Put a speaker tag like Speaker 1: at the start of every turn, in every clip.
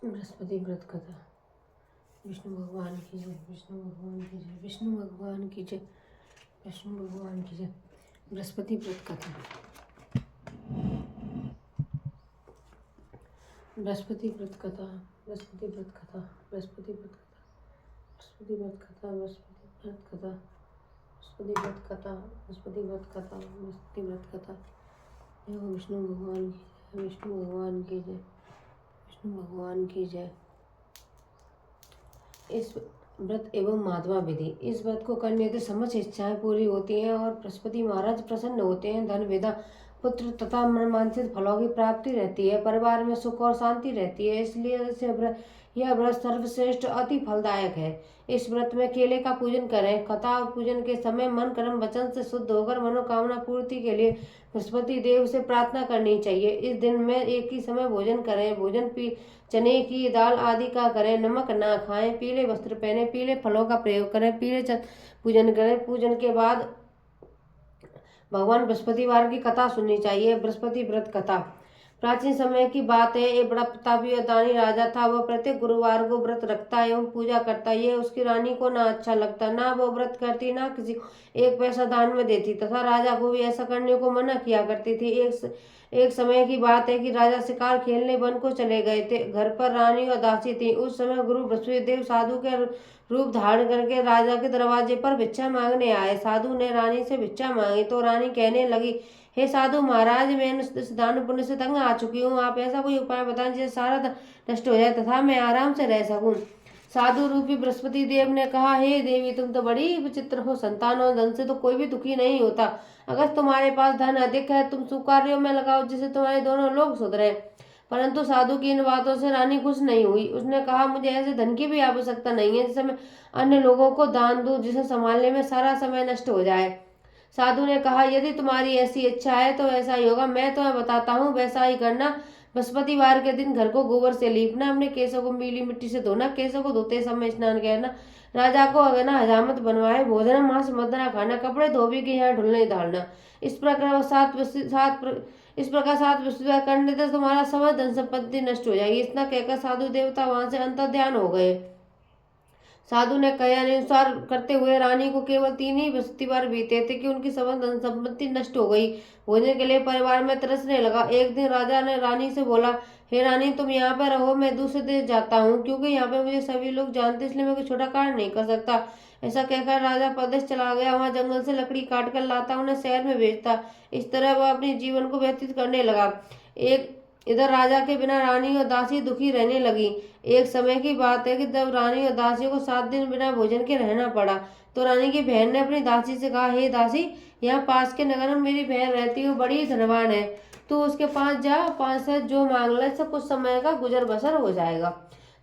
Speaker 1: बृहस्पति व्रत कथा। विष्णु भगवान की जय, विष्णु भगवान की जय, विष्णु भगवान की जय, विष्णु भगवान की जय। बृहस्पति व्रत कथा। बृहस्पति व्रत कथा, बृहस्पति व्रत कथा, बृहस्पति व्रत कथा, बृहस्पति व्रत कथा, बृहस्पति व्रत कथा, बृहस्पति व्रत कथा, बृहस्पति व्रत कथा, बृहस्पति व्रत कथा। जय हो विष्णु भगवान की जय, विष्णु भगवान की जय, विष्णु भगवान की जय। इस व्रत एवं माधवा विधि। इस व्रत को करने से समस्त इच्छाएं पूरी होती हैं और बृहस्पति महाराज प्रसन्न होते हैं। धन विद्या पुत्र तथा मनवांछित फलों की प्राप्ति रहती है। परिवार में सुख और शांति रहती है। इसलिए यह व्रत सर्वश्रेष्ठ अति फलदायक है। इस व्रत में केले का पूजन करें। कथा और पूजन के समय मन कर्म वचन से शुद्ध होकर मनोकामना पूर्ति के लिए बृहस्पति देव से प्रार्थना करनी चाहिए। इस दिन में एक ही समय भोजन करें। भोजन चने की दाल आदि का करें। नमक ना खाएं। पीले वस्त्र पहने। पीले फलों का प्रयोग करें। पूजन करें। पूजन के बाद भगवान बृहस्पतिवार की कथा सुननी चाहिए। बृहस्पति व्रत कथा प्राचीन समय की बात है। एक बड़ा प्रतापी और दानी राजा था। वह प्रत्येक गुरुवार को व्रत रखता एवं पूजा करता। यह उसकी रानी को ना अच्छा लगता। ना वह व्रत करती, ना किसी को एक पैसा दान में देती तथा राजा को भी ऐसा करने को मना किया करती थी। एक समय की बात है कि राजा शिकार खेलने वन को चले गए थे। घर पर रानी और दासी थी। उस समय गुरु बृहस्पति देव साधु के रूप धारण करके राजा के दरवाजे पर भिक्षा मांगने आए। साधु ने रानी से भिक्षा मांगी तो रानी कहने लगी, हे साधु महाराज, मैं इस दान पुण्य से तंग आ चुकी हूँ। आप ऐसा कोई उपाय बताएं जिससे सारा धन नष्ट हो जाए तथा मैं आराम से रह सकूं। साधु रूपी बृहस्पति देव ने कहा, हे देवी, तुम तो बड़ी विचित्र हो। संतान और धन से तो कोई भी दुखी नहीं होता। अगर तुम्हारे पास धन अधिक है, तुम शुभ कार्यों में लगाओ जिससे तुम्हारे दोनों लोग सुधरे। परंतु साधु की इन बातों से रानी खुश नहीं हुई। उसने कहा, मुझे ऐसे धन की भी आवश्यकता नहीं है जिससे मैं अन्य लोगों को दान दूं, जिसे संभालने में सारा समय नष्ट हो जाए। साधु ने कहा, यदि तुम्हारी ऐसी इच्छा है तो ऐसा ही होगा। मैं तुम्हें बताता हूँ, वैसा ही करना। बृहस्पतिवार के दिन घर को गोबर से लीपना। अपने केसों को पीली मिट्टी से धोना। केसों को धोते समय स्नान करना। राजा को अगना हजामत बनवाए। भोजन मांस मदना खाना। कपड़े धोबी के यहाँ ढुलने डालना। इस प्रकार सात बृहस्पतिवार करने से तुम्हारा समय धन संपत्ति नष्ट हो जाएगी। इतना कहकर साधु देवता वहां से अंतर्ध्यान हो गए। साधु ने कहे अनुसार करते हुए रानी को केवल 3 ही बृहस्पतिवार बीते थे कि उनकी समस्त धन संपत्ति नष्ट हो गई। भोजन के लिए परिवार में तरसने लगा। एक दिन राजा ने रानी से बोला, हे रानी, तुम यहाँ पर रहो, मैं दूसरे देश जाता हूँ, क्योंकि यहाँ पे मुझे सभी लोग जानते, इसलिए मैं कोई छोटा कार्य नहीं कर सकता। ऐसा कहकर राजा प्रदेश चला गया। वहां जंगल से लकड़ी काट कर लाता, उन्हें शहर में भेजता। इस तरह वह अपने जीवन को व्यतीत करने लगा। एक इधर राजा के बिना रानी और दासी दुखी रहने लगी। एक समय की बात है कि जब रानी और दासी को 7 दिन बिना भोजन के रहना पड़ा तो रानी की बहन ने अपनी दासी से कहा, हे दासी, यहाँ पास के नगर में मेरी बहन रहती है, बड़ी धनवान है। तू उसके पास जा, 5 से जो मांग ले, सब कुछ समय का गुजर बसर हो जाएगा।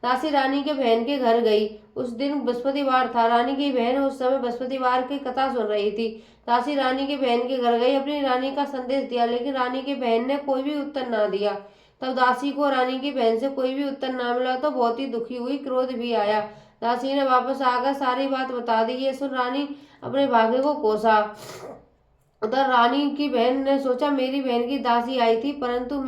Speaker 1: दासी रानी के बहन के घर गई। उस दिन बृहस्पतिवार था। रानी की बहन उस समय बृहस्पतिवार की कथा सुन रही थी। दासी रानी की बहन के घर गई, अपनी रानी का संदेश दिया, लेकिन रानी की बहन ने कोई भी उत्तर ना दिया। तब दासी को रानी की बहन से कोई भी उत्तर ना मिला तो बहुत ही दुखी हुई, क्रोध भी आया। दासी ने वापस आकर सारी बात बता दी। ये सुन रानी अपने भाग्य को कोसा। उधर रानी की बहन ने सोचा, मेरी बहन की दासी आई थी, परंतु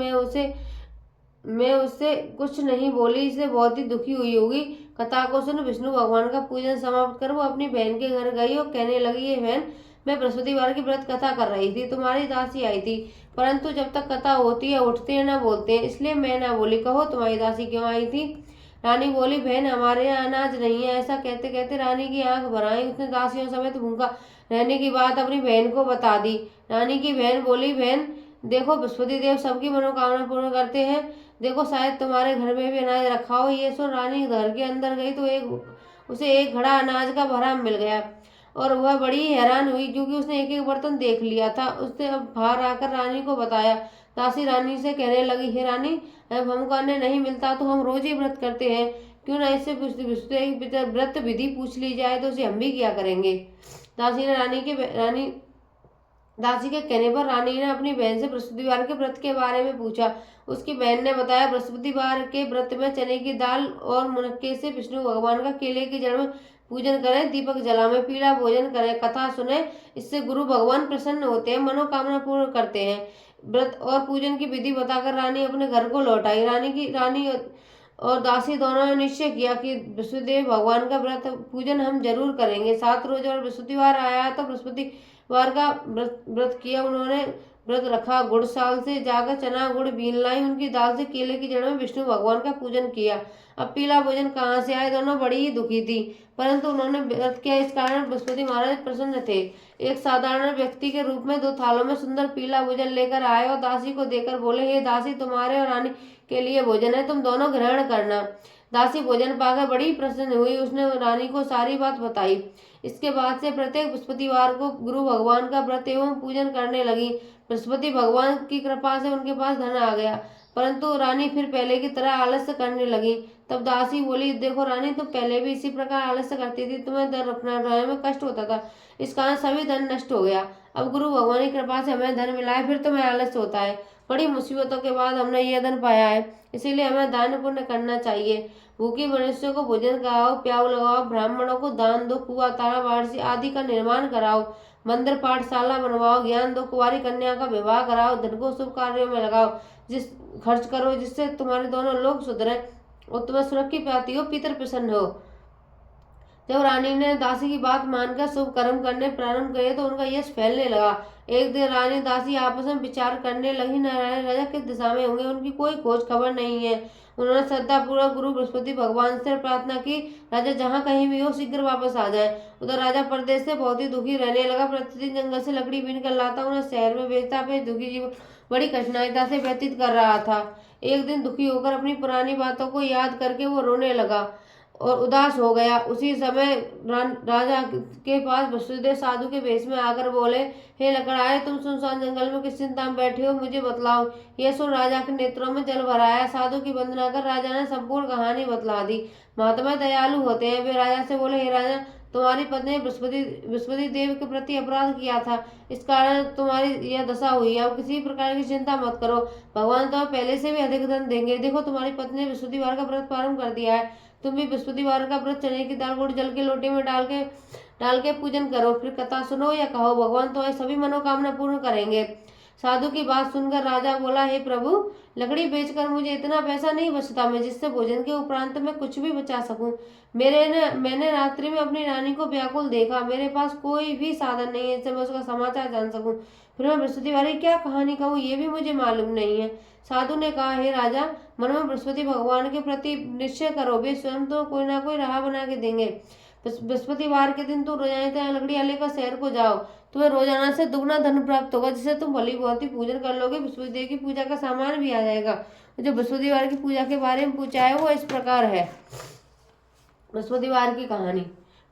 Speaker 1: मैं उससे कुछ नहीं बोली, इससे बहुत ही दुखी हुई होगी। कथा को सुन विष्णु भगवान का पूजन समाप्त कर वो अपनी बहन के घर गई और कहने लगी, ये बहन, मैं बृहस्पतिवार की व्रत कथा कर रही थी, तुम्हारी दासी आई थी, परंतु जब तक कथा होती है उठते हैं ना बोलते हैं, इसलिए मैं ना बोली। कहो तुम्हारी दासी क्यों आई थी? रानी बोली, बहन, हमारे यहाँ अनाज नहीं है। ऐसा कहते कहते रानी की आंख भर आई। उसने दासियों समेत भूखा रहने की बात अपनी बहन को बता दी। रानी की बहन बोली, बहन देखो, बृहस्पति देव सबकी मनोकामना पूर्ण करते हैं। देखो, शायद तुम्हारे घर में भी अनाज रखा हो। ये सुन रानी घर के अंदर गई तो उसे एक घड़ा अनाज का भरा मिल गया और वह बड़ी हैरान हुई, क्योंकि उसने एक एक बर्तन देख लिया था। उसने अब बाहर आकर रानी को बताया। दासी रानी से कहने लगी, हे रानी, अब हमको अन्न नहीं मिलता तो हम रोज ही व्रत करते हैं, क्यों ना इससे व्रत विधि पूछ ली जाए, तो उसे हम भी किया करेंगे। दासी के कहने पर रानी ने अपनी बहन से बृहस्पतिवार के व्रत के बारे में पूछा। उसकी बहन ने बताया, बृहस्पतिवार के व्रत में चने की दाल और मुनक्के से विष्णु भगवान का केले की जड़ में पूजन करें, दीपक जलाएं, पीला भोजन करें, कथा सुने, इससे गुरु भगवान प्रसन्न होते हैं, मनोकामना पूर्ण करते हैं। व्रत और पूजन की विधि बताकर रानी अपने घर को लौट आई। और दासी दोनों ने निश्चय किया कि बृहस्पतिदेव भगवान का व्रत पूजन हम जरूर करेंगे। 7 रोज और बृहस्पतिवार आया तो बृहस्पतिवार का व्रत किया। उन्होंने व्रत रखा, गुड़ साल से जाकर चना गुड़ बीन लाई, उनकी दाल से केले की जड़ में विष्णु भगवान का पूजन किया। अब पीला भोजन कहाँ से आए, दोनों बड़ी ही दुखी थी, परंतु उन्होंने व्रत किया, इस कारण बृहस्पति महाराज प्रसन्न थे। एक साधारण व्यक्ति के रूप में 2 थालों में सुंदर पीला भोजन लेकर आए और दासी को देकर बोले, हे दासी, तुम्हारे और रानी के लिए भोजन है, तुम दोनों ग्रहण करना। दासी भोजन पाकर बड़ी प्रसन्न हुई, उसने रानी को सारी बात बताई। इसके बाद से प्रत्येक बृहस्पतिवार को गुरु भगवान का व्रत एवं पूजन करने लगी। बृहस्पति भगवान की कृपा से उनके पास धन आ गया, परंतु रानी फिर पहले की तरह आलस्य करने लगी। तब दासी बोली, देखो रानी, तुम पहले भी इसी प्रकार आलस्य करती थी, तुम्हें धन रखने में कष्ट होता था, इस कारण सभी धन नष्ट हो गया। अब गुरु भगवान की कृपा से हमें धन मिला है, फिर तुम्हें आलस्य होता है। बड़ी मुसीबतों के बाद हमने यह धन पाया है, इसीलिए हमें दान पुण्य करना चाहिए। भूखे मनुष्यों को भोजन कराओ, प्याऊ लगाओ, ब्राह्मणों को दान दो, कुआ तालाब वारसी आदि का निर्माण कराओ, मंदिर पाठशाला बनवाओ, ज्ञान दो, कुंवारी कन्या का विवाह कराओ, धन को शुभ कार्यों में लगाओ, जिस खर्च करो जिससे तुम्हारे दोनों लोग सुधरे और तुम्हें सुरक्षित की प्राप्ति हो, पितर प्रसन्न हो। जब रानी ने दासी की बात मानकर शुभ कर्म करने प्रारंभ किए तो उनका यश फैलने लगा। एक दिन रानी दासी आपस में विचार करने लगी, नारायण राजा किस दिशा में होंगे, उनकी कोई खोज खबर नहीं है। उन्होंने श्रद्धापूर्वक गुरु बृहस्पति भगवान से प्रार्थना की, राजा जहाँ कहीं भी हो शीघ्र वापस आ जाए। उधर राजा परदेश से बहुत ही दुखी रहने लगा, प्रतिदिन जंगल से लकड़ी बीन कर लाता, उन्हें शहर में बेचता, फिर दुखी जीवन बड़ी कठिनाइता से व्यतीत कर रहा था। एक दिन दुखी होकर अपनी पुरानी बातों को याद करके वो रोने लगा और उदास हो गया। उसी समय राजा के पास बसुदेव साधु के वेश में आकर बोले, हे लकड़हारे, तुम सुनसान जंगल में किस चिंता में बैठे हो, मुझे बतलाओ। यह सुन राजा के नेत्रों में जल भर आया। साधु की वंदना कर राजा ने संपूर्ण कहानी बतला दी। महात्मा दयालु होते हैं। वे राजा से बोले, हे राजा, तुम्हारी पत्नी ने बृहस्पति देव के प्रति अपराध किया था, इस कारण तुम्हारी यह दशा हुई है। अब किसी प्रकार की चिंता मत करो, भगवान तो पहले से भी अधिक धन देंगे। देखो, तुम्हारी पत्नी ने बृहस्पतिवार का व्रत प्रारंभ कर दिया है, तुम भी बृहस्पतिवार का व्रत चने की दाल गुड़ जल के लोटे में डाल के पूजन करो, फिर कथा सुनो या कहो, भगवान तुम्हारी सभी मनोकामना पूर्ण करेंगे। साधु की बात सुनकर राजा बोला, हे प्रभु, लकड़ी बेचकर मुझे इतना पैसा नहीं बचता मैं जिससे भोजन के उपरांत में कुछ भी बचा सकूं। मैंने रात्रि में अपनी रानी को व्याकुल देखा, मेरे पास कोई भी साधन नहीं है जिससे मैं उसका समाचार जान सकूं, फिर मैं बृहस्पतिवार की क्या कहानी कहूँ ये भी मुझे मालूम नहीं है। साधु ने कहा, हे राजा, मन में बृहस्पति भगवान के प्रति निश्चय करो, वे स्वयं तो कोई ना कोई राह बना के देंगे। बृहस्पतिवार के दिन तुम रोजाना लकड़ियां लेकर शहर को जाओ, तुम्हें रोजाना से दुगना धन प्राप्त होगा, जिससे तुम भली भांति पूजन कर लोगे। बृहस्पति देव की पूजा का सामान भी आ जाएगा। जो बृहस्पतिवार की पूजा के बारे में पूछा है वो इस प्रकार है। बृहस्पतिवार की कहानी।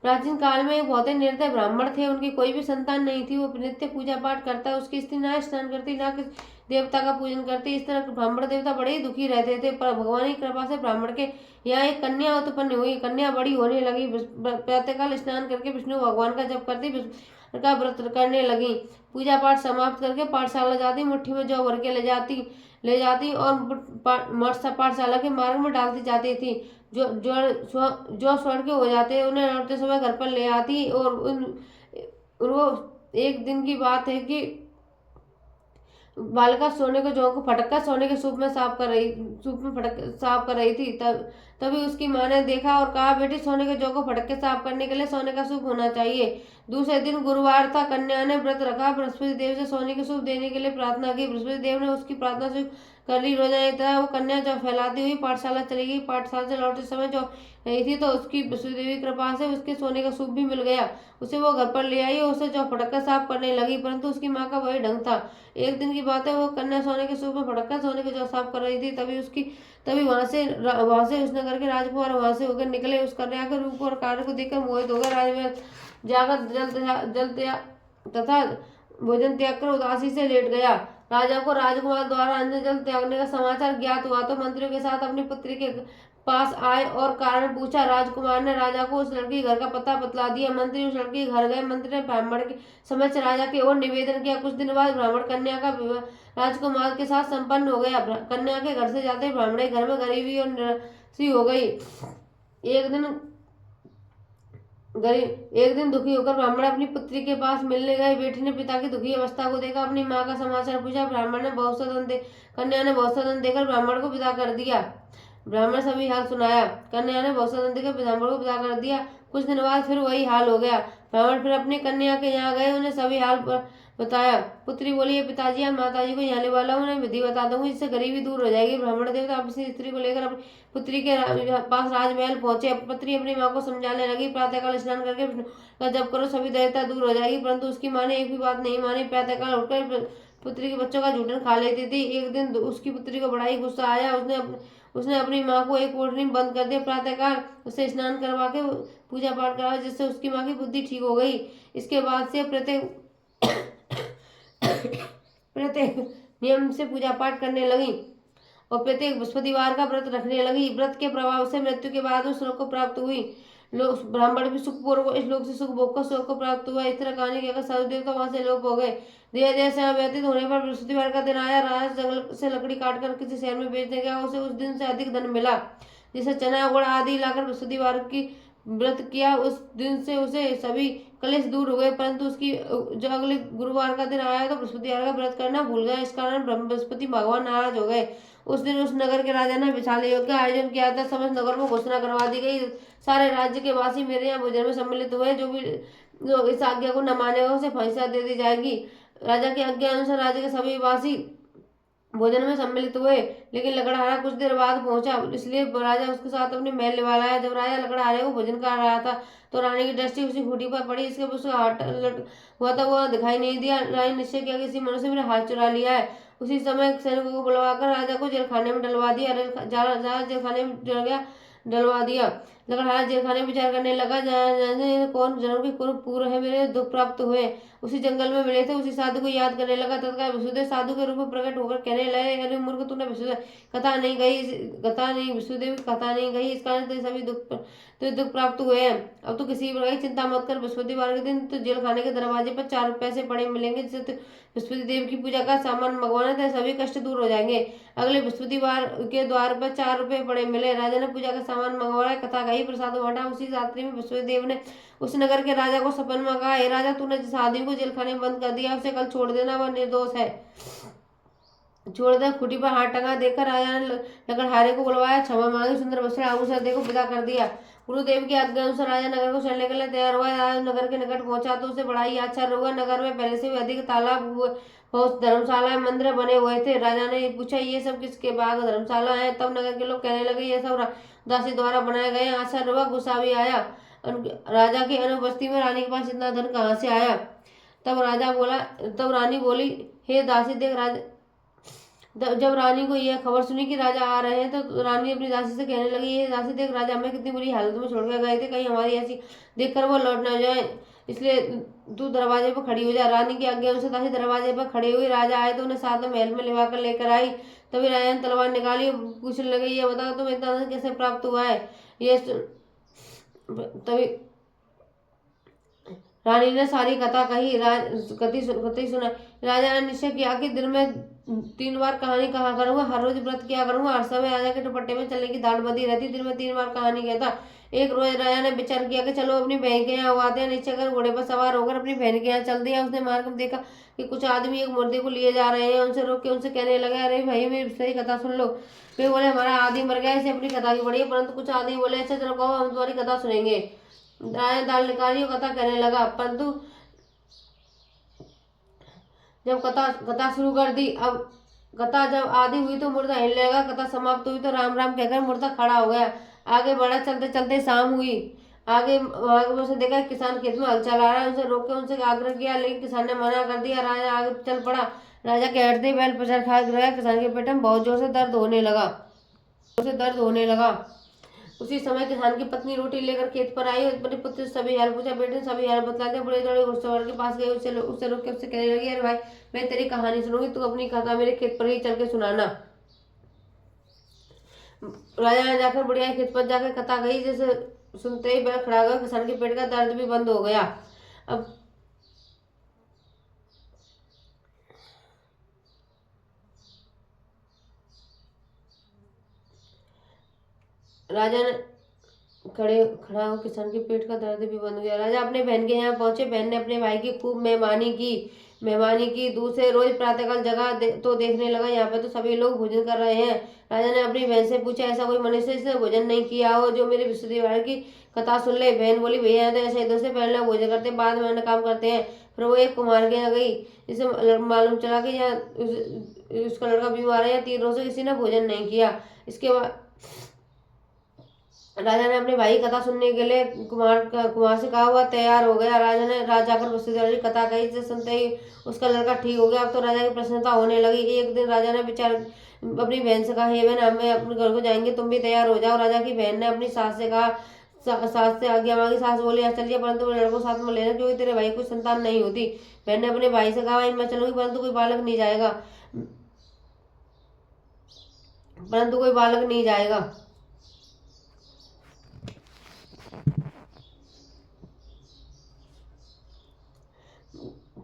Speaker 1: प्राचीन काल में एक बहुत ही निर्दय ब्राह्मण थे, उनकी कोई भी संतान नहीं थी। वो नित्य पूजा पाठ करता, उसकी स्त्री ना स्नान करती ना किसी देवता का पूजन करती। इस तरह ब्राह्मण देवता बड़े ही दुखी रहते थे, पर भगवान की कृपा से ब्राह्मण के यहाँ एक कन्या उत्पन्न हुई। कन्या बड़ी होने लगी, प्रातःकाल स्नान करके विष्णु भगवान का जप करती, का व्रत करने लगी। पूजा पाठ समाप्त करके पाठशाला जाती, मुट्ठी में जौ भर के ले जाती और पाठशाला के मार्ग में डालती जाती थी। जो स्वर्ण के हो जाते उन्हें लौटते समय घर पर ले आती। और वो एक दिन की बात है कि बालिका सोने के जौ को फटककर सोने के सूप में साफ कर रही थी। तभी उसकी माँ ने देखा और कहा, बेटी, सोने के जौ को फटक के साफ करने के लिए सोने का सूप होना चाहिए। दूसरे दिन गुरुवार था, कन्या ने व्रत रखा, बृहस्पति देव से सोने के सूप देने के लिए प्रार्थना की। बृहस्पति देव ने उसकी प्रार्थना से कर ली। रोजाना की तरह वो कन्या जौ फैलाती हुई पाठशाला चली गई। पाठशाला से लौटते समय जो नहीं थी तो उसकी बृहस्पति देवी की कृपा से उसके सोने का सूप भी मिल गया। उसे वो घर पर ले आई और उसे जौ फटककर साफ करने लगी, परंतु उसकी माँ का वही ढंग था। एक दिन की बात है, वो कन्या सोने के सूप में फटककर सोने के जौ साफ कर रही थी। तभी वहां से उस नगर के राजकुमार वहां से होकर निकले। उस कन्या के रूप और कार्य को देखकर मोहित होकर राजमहल जाकर जल तथा भोजन त्याग कर उदासी से लेट गया। राजा को राजकुमार द्वारा अन्न जल त्यागने का समाचार ज्ञात हुआ तो मंत्रियों के साथ अपनी पुत्री के पास आए और कारण पूछा। राजकुमार ने राजा को उस लड़की घर का पता बतला दिया। मंत्री उस लड़की के घर गए। मंत्री ने ब्राह्मण के समक्ष राजा की ओर निवेदन किया। कुछ दिन बाद ब्राह्मण कन्या का विवाह राजकुमार के साथ संपन्न हो गया। कन्या के घर से जाते ब्राह्मण के घर में गरीबी और निराशी हो गई। एक दिन दुखी होकर ब्राह्मण अपनी पुत्री के पास मिलने गए। बेटी ने पिता की दुखी अवस्था को देखा, अपनी माँ का समाचार पूछा। कन्या ने बहुत सा धन देकर ब्राह्मण को विदा कर दिया। ब्राह्मण सभी हाल सुनाया। कन्या ने बहुसंति के ब्राह्मण को विदा कर दिया। कुछ दिन बाद फिर वही हाल हो गया। ब्राह्मण फिर अपनी कन्या के यहाँ गए, उन्हें सभी हाल बताया। पुत्री बोली, ये पिताजी, आज माताजी को यहाँ ले वाला हूँ, उन्हें विधि बता दूंगी, जिससे गरीबी दूर हो जाएगी। ब्राह्मण देवता अपनी स्त्री को लेकर अपनी पुत्री के पास राजमहल पहुंचे। पुत्री अपनी माँ को समझाने लगी, प्रातःकाल स्नान करके विष्णु का जप करो, सभी दरिद्रता दूर हो जाएगी। परंतु उसकी माँ ने एक भी बात नहीं मानी। प्रातःकाल उठकर पुत्री के बच्चों का झूठन खा लेती थी। एक दिन उसकी पुत्री को बड़ा ही गुस्सा आया। उसने अपनी माँ को एक कोठरी में बंद कर दिया। प्रातःकाल उसे स्नान करवा के पूजा पाठ कराया, जिससे उसकी माँ की बुद्धि ठीक हो गई। इसके बाद से प्रत्येक प्रत्येक नियम से पूजा पाठ करने लगी और प्रत्येक बृहस्पतिवार का व्रत रखने लगी। व्रत के प्रभाव से मृत्यु के बाद उस लोक को प्राप्त हुई। लोग ब्राह्मण भी सुखपूर्वक इस लोक से सुख भोग कर सुख को प्राप्त हुआ। इस तरह कहानी कहकर साधु देवता वहां से लोप हो गए। धीरे धीरे समय व्यतीत होने पर बृहस्पतिवार का दिन आया। राजा जंगल से लकड़ी काटकर किसी शहर में बेचने गया। उसे उस दिन से अधिक धन मिला, जिसे चना गुड़ आदि लाकर बृहस्पतिवार की व्रत किया। उस दिन से उसे सभी कलेश दूर हो गए। परंतु उसकी जो अगले गुरुवार का दिन आया तो बृहस्पतिवार का व्रत करना भूल गया। इस कारण बृहस्पति भगवान नाराज हो गए। उस दिन उस नगर के राजा ने विशाल योग का आयोजन किया था। समस्त नगर में घोषणा करवा दी गई, सारे राज्य के वासी मेरे यहाँ भोजन में सम्मिलित हुए। जो इस आज्ञा को न मानेगा उसे फांसी दे दी जाएगी। राजा की आज्ञा अनुसार राज्य के सभी वासी भोजन में सम्मिलित हुए, लेकिन लकड़हारा कुछ देर बाद पहुंचा, इसलिए राजा उसके साथ अपने महल ले आया। जब राजा लकड़हारे को भोजन कर रहा था तो रानी की दृष्टि उसी खूंटी पर पड़ी। इसके उसका हाथ हुआ था, वो दिखाई नहीं दिया। रानी निश्चय किया, किसी मनुष्य से मेरा हाथ चुरा लिया है। उसी समय सैनिकों को बुलवाकर राजा को जेलखाने में डलवा दिया। जेलखाने में डल गया, डलवा दिया। लकड़हारा जेलखाने में विचार करने लगा, जाने कौन जन्म के कौन पूर्व है मेरे दुख प्राप्त हुए, उसी जंगल में मिले थे। उसी साधु को याद करने लगा। तत्काल वसुदेव साधु के रूप में प्रकट होकर कहने लगे, अरे मूर्ख, तूने वसुदेव कथा नहीं गई, वसुदेव की कथा नहीं गई, इस कारण तेरे सभी दुख प्राप्त हुए हैं। अब तो किसी प्रकार की चिंता मत कर। बृहस्पतिवार के दिन तो जेल खाने के दरवाजे पर 4 पैसे पड़े मिलेंगे, जिससे बृहस्पति देव की पूजा का सामान मंगवाना था, सभी कष्ट दूर हो जाएंगे। अगले बृहस्पतिवार के द्वार पर 4 रुपए पड़े मिले। राजा ने पूजा का सामान मंगवाया, कथा गई, प्रसाद बांटा। उसी रात्रि में बृहस्पति देव ने उस नगर के राजा को सपन में कहा, हे राजा, तूने जिस आदमी को जेलखाने में बंद कर दिया उसे कल छोड़ देना, वह निर्दोष है। छोड़ दे। खूंटी पर हाथ टंगा देकर राजा ने लकड़हारे को बुलवाया, क्षमा मांगी, सुंदर वस्त्र आभूषण देकर विदा कर दिया। गुरुदेव की आज्ञा अनुसार राजा नगर को चलने के लिए तैयार हुआ। राजा नगर के निकट पहुंचा तो उसे बड़ा ही आश्चर्य हुआ। नगर में पहले से भी अधिक तालाब हुए, बहुत धर्मशाला मंदिर बने हुए थे। राजा ने पूछा, ये सब किसके बाग धर्मशाला है? तब नगर के लोग कहने लगे, ये सब दासी द्वारा बनाए गए। आश्चर्य हुआ, गुस्सा भी आया। राजा की अनुपस्थिति में रानी के पास इतना धन कहाँ से आया? तब रानी बोली, हे दासी देख, जब रानी को यह खबर सुनी कि राजा आ रहे हैं तो रानी अपनी दासी से कहने लगी, ये दासी देख, राजा हमें कितनी बुरी हालत में छोड़कर गए थे, कहीं हमारी ऐसी देखकर वो लौट न जाए, इसलिए तू दरवाजे पर खड़ी हो जा। रानी की आज्ञा अनुसार दासी दरवाजे पर खड़ी हुई। राजा आए तो उन्हें साथ में महल में लिवाकर लेकर आई। तभी राजा ने तलवार निकाली, पूछने लगे, ये बताओ तुम्हें इतना धन कैसे प्राप्त हुआ है? ये तभी रानी ने सारी कथा कही। कथी सुना। राजा ने निश्चय किया कि दिन में 3 बार कहानी कहा करूंगा, हर रोज व्रत किया करूंगा। हर समय राजा के दुपट्टे में चलने की दाल बंधी रहती, दिन में 3 बार कहानी कहता। एक रोज राजा ने विचार किया कि चलो अपनी बहन के यहाँ आते हैं। निश्चय कर घोड़े पर सवार होकर अपनी बहन के यहाँ चल दिया। उसने मार्ग में देखा कि कुछ आदमी एक मुर्दे को लिए जा रहे हैं। उनसे रोक के उनसे कहने लगे, अरे भाई, मेरी सही कथा सुन लो। वे बोले, हमारा आदमी मर गया, इसे अपनी कथा की पड़ी है। परंतु कुछ आदमी बोले, अच्छा चलो कहो, हम तुम्हारी कथा सुनेंगे। राजा दाल निकाली और कथा कहने लगा। परंतु जब कथा शुरू कर दी, अब कथा जब आधी हुई तो मुर्दा हिलने लगा। कथा समाप्त हुई तो राम राम कहकर मुर्दा खड़ा हो गया। आगे बढ़ा, चलते चलते शाम हुई। आगे में से देखा किसान खेत में हल चला रहा है। उसे रोक के उनसे आग्रह किया, लेकिन किसान ने मना कर दिया। राजा आगे चल पड़ा। राजा के हटते बैल पछाड़ खा गया। किसान के पेट में बहुत जोर से दर्द होने लगा। उसी समय किसान की पत्नी रोटी लेकर खेत पर आई और अपने पुत्र से सभी हाल पूछा। बेटे ने सभी हाल बतलाते बड़े दौड़े घुड़सवार के पास गए। उससे रोक के उससे कहने लगी, अरे भाई, मैं तेरी कहानी सुनूंगी, तू अपनी कथा मेरे खेत पर ही चल के सुनाना। राजा ने जाकर बुढ़िया खेत पर जाकर कथा कही। जैसे सुनते ही बैल खड़ा गया। किसान के पेट का दर्द भी बंद हो गया। अब राजा ने खड़ा हो, किसान के पेट का दर्द भी बंद हो गया। राजा अपने बहन के यहाँ पहुंचे। बहन ने अपने भाई की खूब मेहमानी की। मेहमानी की। दूसरे रोज प्रातःकाल जगह तो देखने लगा, यहाँ पे तो सभी लोग भोजन कर रहे हैं। राजा ने अपनी बहन से पूछा, ऐसा कोई मनुष्य जिसने भोजन नहीं किया हो जो मेरे बृहस्पतिवार की कथा सुन ले। बहन बोली, भैया तो ऐसे इधर से पहले भोजन करते बाद में अन्य काम करते हैं। फिर वो एक कुमार के यहाँ गई, जिसे मालूम चला कि यहाँ उसका लड़का बीमार है, या 3 रोज से किसी ने भोजन नहीं किया। इसके बाद राजा ने अपने भाई कथा सुनने के लिए कुमार से कहा, हुआ तैयार हो गया। राजा जाकर बृहस्पतिवार की कथा कही, जिसे सुनते ही उसका लड़का ठीक हो गया। अब तो राजा की प्रसन्नता होने लगी। एक दिन राजा ने विचार अपनी बहन से कहा, हे बहन, हमें अपने घर को जाएंगे, तुम भी तैयार हो जाओ। राजा की बहन ने अपनी सास से कहा, सास से आज्ञा मांगी। सास बोली, चलिए, परंतु लड़कों साथ में लेना, क्योंकि तेरे भाई को संतान नहीं होती। बहन ने अपने भाई से कहा, मैं चलूंगी, परंतु कोई बालक नहीं जाएगा।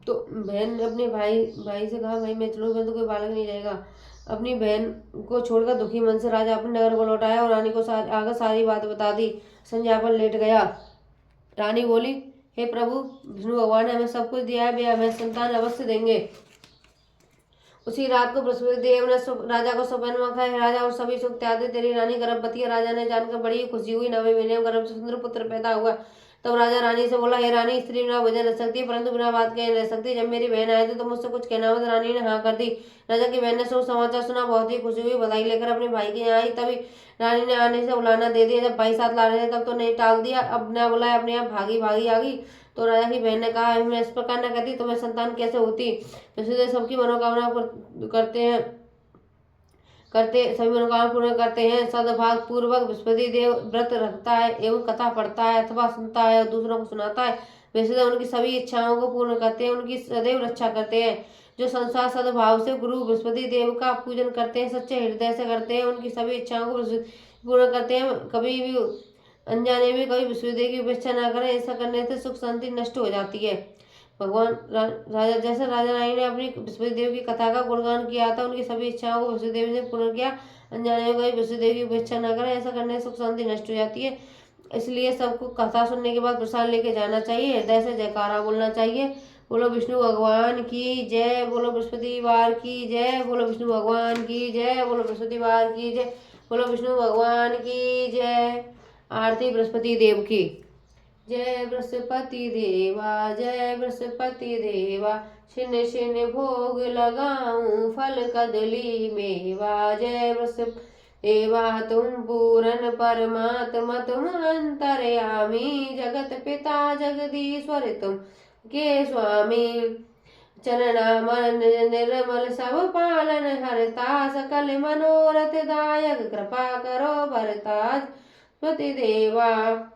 Speaker 1: तो बहन ने अपने भाई से कहा, भाई मैं चलूंगी, परंतु कोई बालक नहीं जाएगा। अपनी बहन को छोड़कर दुखी मन से राजा अपने नगर को लौट आया और रानी को आकर सारी बात बता दी। संध्या पर लेट गया। रानी बोली, हे प्रभु, विष्णु भगवान ने हमें सब कुछ दिया है, वे हमें संतान अवश्य देंगे। उसी रात को बृहस्पति देव ने राजा को स्वप्न में कहा, राजा और सभी सुख त्याग, तेरी रानी गर्भवती है। राजा ने जानकर बड़ी खुशी हुई। 9वें महीने में गर्भ से सुंदर पुत्र पैदा हुआ। तब राजा रानी से बोला, हे रानी, स्त्री बिना भोजन रह सकती है, परंतु बिना बात कहे रह सकती। जब मेरी बहन आए थे तो मुझसे कुछ कहना मत। रानी ने हाँ कर दी। राजा की बहन ने शुभ समाचार सुना, बहुत ही खुशी हुई, बधाई लेकर अपने भाई के यहाँ आई। तभी रानी ने आने से बुलाना दे दिया। जब भाई साथ ला रहे थे तब तो नहीं टाल दिया, अब न बुलाया, अपने आप भागी भागी आ गई। तो राजा की बहन ने कहा, मैं इस प्रकार न कहती, तुम्हें संतान कैसे होती। वैसे सबकी मनोकामना सभी मनोकामना पूर्ण करते हैं। सद्भाव पूर्वक बृहस्पति देव व्रत रखता है एवं कथा पढ़ता है अथवा सुनता है और दूसरों को सुनाता है, वैसे तो उनकी सभी इच्छाओं को पूर्ण करते हैं, उनकी सदैव रक्षा करते हैं। जो संसार सद्भाव से गुरु बृहस्पति देव का पूजन करते हैं, सच्चे हृदय से करते हैं, उनकी सभी इच्छाओं को पूर्ण करते हैं। कभी भी अनजाने में कभी बृहस्पति देव की उपेक्षा न करें, ऐसा करने से सुख शांति नष्ट हो जाती है। भगवान राजा रानी ने अपनी बृहस्पति देव की कथा का गुणगान किया था, उनकी सभी इच्छाओं को बृहस्पति देव ने पूर्ण किया। अनजाने में कभी बृहस्पति देव की उपेक्षा न करें, ऐसा करने से सुख शांति नष्ट हो जाती है। इसलिए सबको कथा सुनने के बाद प्रसाद लेके जाना चाहिए, हृदय से जयकारा बोलना चाहिए। बोलो विष्णु भगवान की जय, बोलो बृहस्पतिवार की जय, बोलो विष्णु भगवान की जय, बोलो बृहस्पतिवार की जय, बोलो विष्णु भगवान की जय। आरती बृहस्पति देव की। जय बृहस्पति देवा, जय बृहस्पति देवा, शिन शिन भोग लगाऊं फल कदली मेवा। जय बृहस्पति देवा, तुम पूरन परमात्मा, तुम अंतर्यामी, जगत पिता जगदीश्वर तुम के स्वामी। चरणामन निर्मल सब पालन हरता, सकल मनोरथ दायक, कृपा करो भरता। बृहस्पति देवा,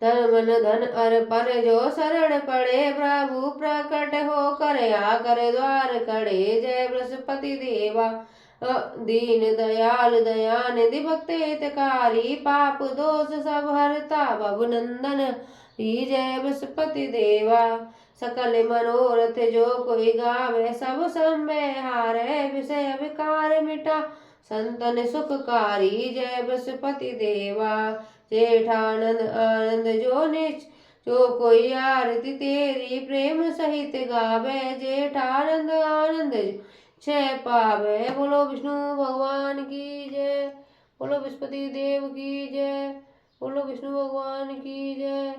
Speaker 1: धन मन धन अर्पण जो शरण पड़े, प्रभु प्रकट हो कर आकर द्वार खड़े। जय बृहस्पति देवा, दीन दयाल दयानिधि भक्त हितकारी, पाप दोष सब हरता भव नंदन। जय बृहस्पति देवा, सकल मनोरथ जो कोई गावे, सब संभय हारे, विषय विकार मिटा संतन सुखकारी। जय बृहस्पति देवा, जेठानंद आनंद जो कोई आरती तेरी प्रेम सहित गावे, जेठानंद आनंद छह पावे। बोलो विष्णु भगवान की जय, बोलो बृहस्पति देव की जय, बोलो विष्णु भगवान की जय,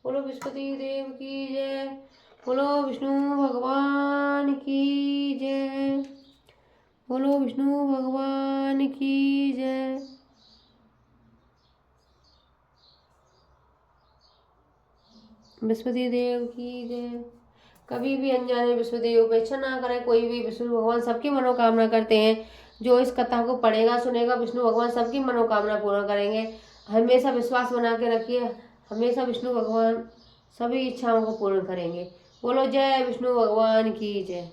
Speaker 1: बोलो बृहस्पति देव की जय, बोलो विष्णु भगवान की जय, बोलो विष्णु भगवान की जय। बृहस्पति देव की जय। कभी भी अनजाने बृहस्पति देव उपेक्षा ना करें, कोई भी। विष्णु भगवान सबकी मनोकामना करते हैं। जो इस कथा को पढ़ेगा सुनेगा, विष्णु भगवान सबकी मनोकामना पूर्ण करेंगे। हमेशा विश्वास बना के रखिए, हमेशा विष्णु भगवान सभी इच्छाओं को पूर्ण करेंगे। बोलो जय विष्णु भगवान की जय।